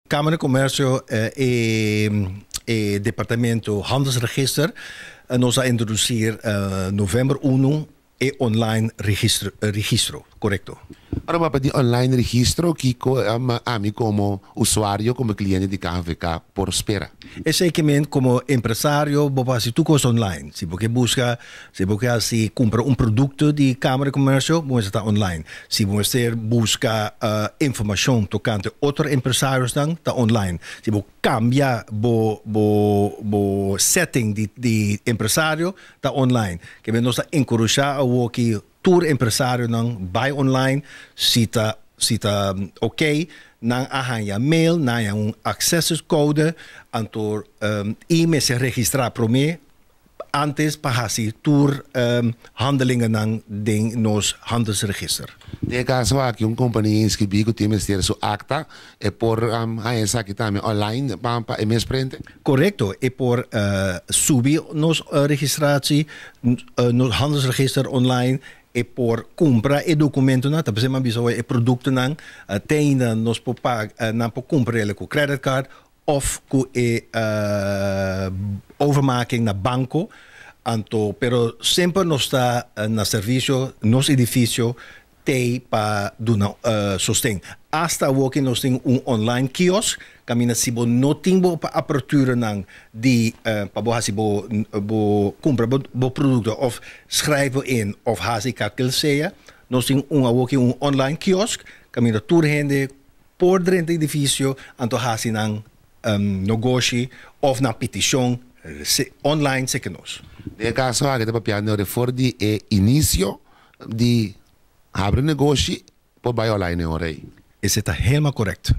Cámara de Comercio e Departamento Handelsregister nos a introducir novembro 1 e online registro, correcto. Ahora va a online registro que a mí como usuario, como cliente de KVK por espera. Exactamente como empresário, se tu coisa online. Se você assim compra um produto de Câmara de Comércio, você está online. Se você busca informação tocante outros empresários, está online. Se você cambia o setting de empresário, está online. Que nós encorajar o que tour empresário não vai online, se tá ok, não arranja mail, não há access code, então e-mail se registrar para mim antes para fazer tour handelingen não de nos handelsregister. De caso aqui companhia inscrevi que tem ter sua acta e por essa aqui também online para ms prente. Correcto, e por subir nos registratie nos handelsregister online e por compra e documento na tapi sema bisa e produkto nang tem nos po pag na po compra ele com credit card of com overmaking na banco pero sempre nos está na serviço nos edifício tem para donar sostém hasta que nós tem online kiosk camina se bo não tem para apertura nang de para bo compra bo produto of schrijven in of hasi calculação nós tem online kiosk camina toerhende por dentro do edifício anto hasi nang negócio of na petição online se que nós. De caso aqui para piano for de início de abrir negócio por vai online ora aí. Isso está helemaal correct.